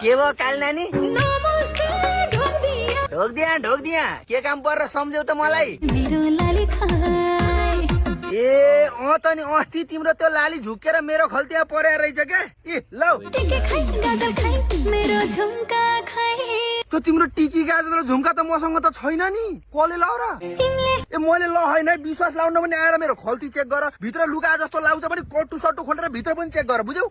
के भयो काल नानी? ढोक दिया के काम पर सम्झ्यौ त मलाई? ए त नि अस्ति तिम्रो त्यो लाली झुकेर मेरो खल्तीमा परेर रहेछ क्या। ए लौ त्यो तिम्रो टिकी गाजर र झुम्का त मसँग त छैन नि। कसले लाउ र? ए मैले ल होइन है, विश्वास लाउन पनि आएर मेरो खल्ती चेक गर, भित्र लुगा जस्तो लाउँछ पनि कट्टु सट्टु खोलेर भित्र पनि चेक गर, बुझ्यौ?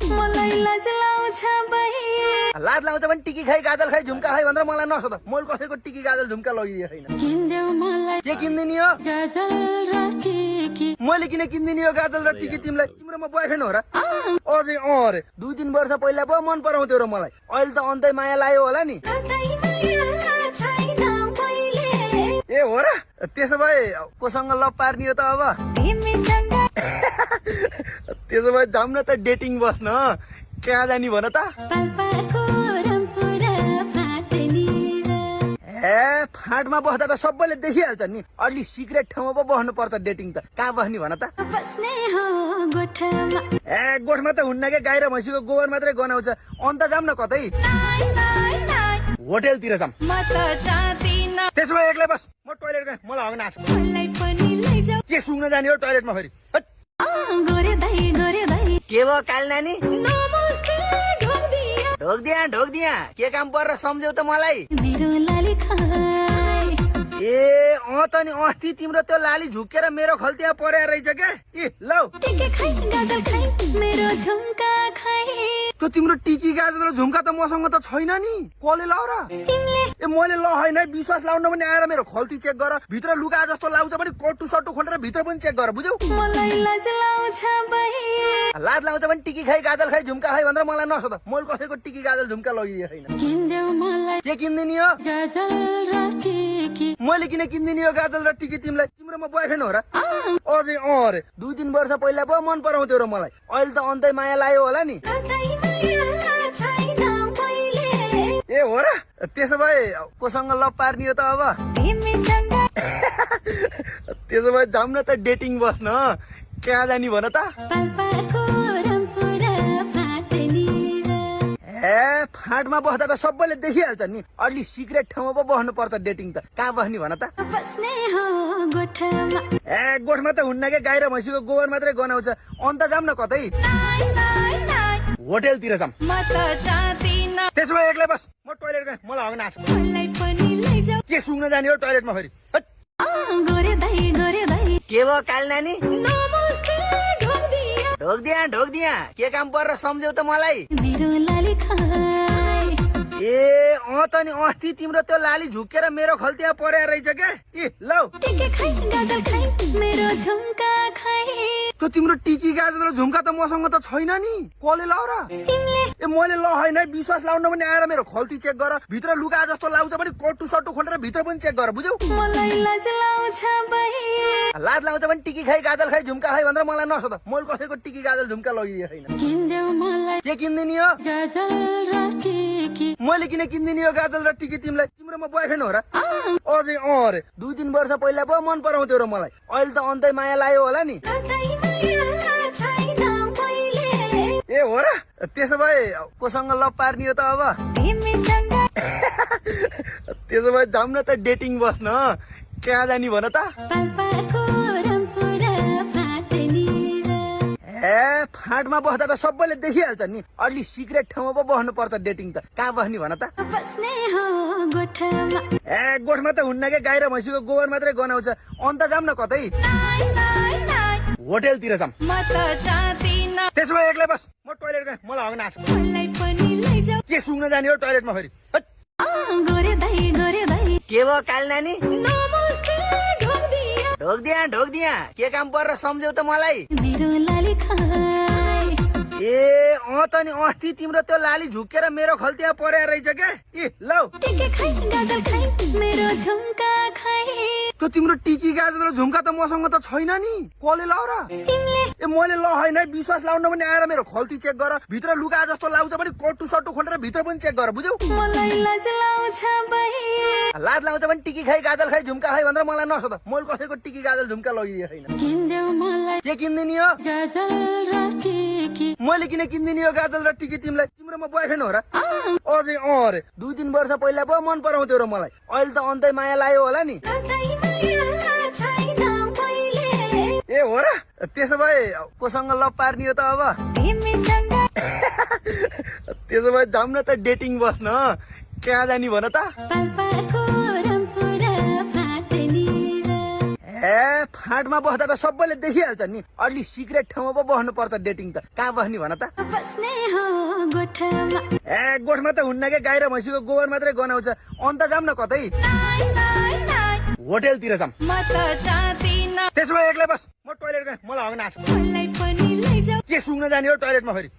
लाज लाउँछ भने टिकी खाइ गाजर खाइ झुम्का खाइ भनेर मलाई नसोध। मैले कसैको टिकी गाजर झुम्का लगिदिए छैन। के किन्दिनी हो? मैले किन किन्दिनी हो गाजर र टिकी तिमीलाई? तिम्रोमा बोयफ्रेन्ड हो र? अझै अरे 2-3 वर्ष पहिला पो मन पराउँथ्यो र मलाई, अहिले त अन्तै माया लाग्यो होला नि। ए हो र? त्यसो भए कोसँग लभ पार्ने हो त अब? त्यसो भए जाउँ न त डेटिङ बस्न। कहाँ जाने भन त? ए फाँटमा बस्दा त सबैले देखिहाल्छ नि, अलि सिक्रेट ठाउँमा पो बस्नु पर्छ डेटिङ त। कहाँ बस्ने भन त? ए गोठमा त हुन्न के, गाई र भैँसीको गोबर मात्रै गनाउँछ। अन्त जाऊँ न कतै, होटेलतिर जाऊँ। त्यसो भए एक्लै बस, म टोइलेट गएँ, मलाई हग्न आछ। के सुँग्न जाने हो टोइलेटमा फेरि? के भयो काल नानी? ढोक दिया के काम पर सम्झ्यौ त मलाई? ए त नि अस्ति तिम्रो त्यो लाली झुकेर मेरो खल्तीमा परेर रहेछ क्या। ए लौ त्यो तिम्रो टिकी गाजर र झुम्का त मसँग त छैन नि। कसले लाउ र? ए मैले ल होइन है, विश्वास लाउन पनि आएर मेरो खल्ती चेक गर, भित्र लुगा जस्तो लाउँछ पनि कट्टु सट्टु खोलेर भित्र पनि चेक गर, बुझ्यौ? लाज लाउँछ भने टिकी खाइ गाजर खाइ झुम्का खाइ भनेर मलाई नसोध। मैले कसैको टिकी गाजर झुम्का लगिदिए छैन। के किन्दिनी हो? मैले किन किन्दिनी हो गाजर र टिकी तिमीलाई? तिम्रोमा बोयफ्रेन्ड हो र? अझै अरे 2-3 वर्ष पहिला पो मन पराउँथ्यो र मलाई, अहिले त अन्तै माया लाग्यो होला नि। ए हो र? त्यसो भए कोसँग लभ पार्ने हो त अब? त्यसो भए जाउँ न त डेटिङ बस्न। कहाँ जाने भन त? ए फाँटमा बस्दा त सबैले देखिहाल्छ नि, अलि सिक्रेट ठाउँमा पो बस्नु पर्छ डेटिङ त। कहाँ बस्ने भन त? ए गोठमा त हुन्न के, गाई र भैँसीको गोबर मात्रै गनाउँछ। अन्त जाऊँ न कतै, होटेलतिर जाऊँ। त्यसो भए एक्लै बस, म टोइलेट गएँ, मलाई हग्न आछ। के सुँग्न जाने हो टोइलेटमा फेरि? के भयो काल नानी? ढोक दिया के काम पर सम्झ्यौ त मलाई? ए त नि अस्ति तिम्रो त्यो लाली झुकेर मेरो खल्तीमा परेर रहेछ क्या। ए लौ त्यो तिम्रो टिकी गाजर र झुम्का त मसँग त छैन नि। कसले लाउ र? ए मैले ल होइन है, विश्वास लाउन पनि आएर मेरो खल्ती चेक गर, भित्र लुगा जस्तो लाउँछ पनि कट्टु सट्टु खोलेर भित्र पनि चेक गर, बुझ्यौ? लाज लाउँछ भने टिकी खाइ गाजर खाइ झुम्का खाइ भनेर मलाई नसोध। मैले कसैको टिकी गाजर झुम्का लगिदिए छैन। के किन्दिनी हो? मैले किन किन्दिनी हो गाजर र टिकी तिमीलाई? तिम्रोमा बोयफ्रेन्ड हो र? अझै अरे 2-3 वर्ष पहिला पो मन पराउँथ्यो र मलाई, अहिले त अन्तै माया लाग्यो होला नि। ए हो र? त्यसो भए कोसँग लभ पार्ने हो त अब? त्यसो भए जाउँ न त डेटिङ बस्न। कहाँ जाने भन त? ए फाँटमा बस्दा त सबैले देखिहाल्छ नि, अलि सिक्रेट ठाउँमा पो बस्नु पर्छ डेटिङ त। कहाँ बस्ने भन त? ए गोठमा त हुन्न के, गाई र भैँसीको गोबर मात्रै गनाउँछ। अन्त जाऊँ न कतै, होटेलतिर जाऊँ। त्यसो भए एक्लै बस, म टोइलेट गएँ, मलाई हग्न आछ। के सुँग्न जाने हो टोइलेटमा फेरि? के भयो काल नानी? ढोक दिया के काम पर सम्झ्यौ त मलाई? ए त नि अस्ति तिम्रो त्यो लाली झुकेर मेरो खल्तीमा परेर रहेछ क्या। ए लौ त्यो तिम्रो टिकी गाजर र झुम्का त मसँग त छैन नि। कसले लाउ र? ए मैले ल होइन है, विश्वास लाउन पनि आएर मेरो खल्ती चेक गर, भित्र लुगा जस्तो लाउँछ पनि कट्टु सट्टु खोलेर भित्र पनि चेक गर, बुझ्यौ? लाज लाउँछ भने टिकी खाइ गाजर खाइ झुम्का खाइ भनेर मलाई नसोध। मैले कसैको टिकी गाजर झुम्का लगिदिए छैन। के किन्दिनी हो? मैले किन किन्दिनँ यो गाजल र टिकी तिमीलाई? तिम्रो म बोयफ्रेन्ड हो र? अझै अरे 2-3 वर्ष पहिला पो मन पराउँथ्यो र मलाई, अहिले त अन्तै माया लाग्यो होला नि। ए हो र? त्यसो भए कोसँग लभ पार्ने हो त अब? त्यसो भए जाउँ न त डेटिङ बस्न। कहाँ जाने भन त? ए फाँटमा बस्दा त सबैले देखिहाल्छ नि, अलि सिक्रेट ठाउँमा पो बस्नु पर्छ डेटिङ त। कहाँ बस्ने भन त? ए गोठमा त हुन्न के, गाई र भैँसीको गोबर मात्रै गनाउँछ। अन्त जाऊँ न कतै, होटेलतिर जाऊँ। त्यसो भए एक्लै बस, म टोइलेट गएँ, मलाई हग नाच्छ। के सुँग्न जाने हो टोइलेटमा फेरि?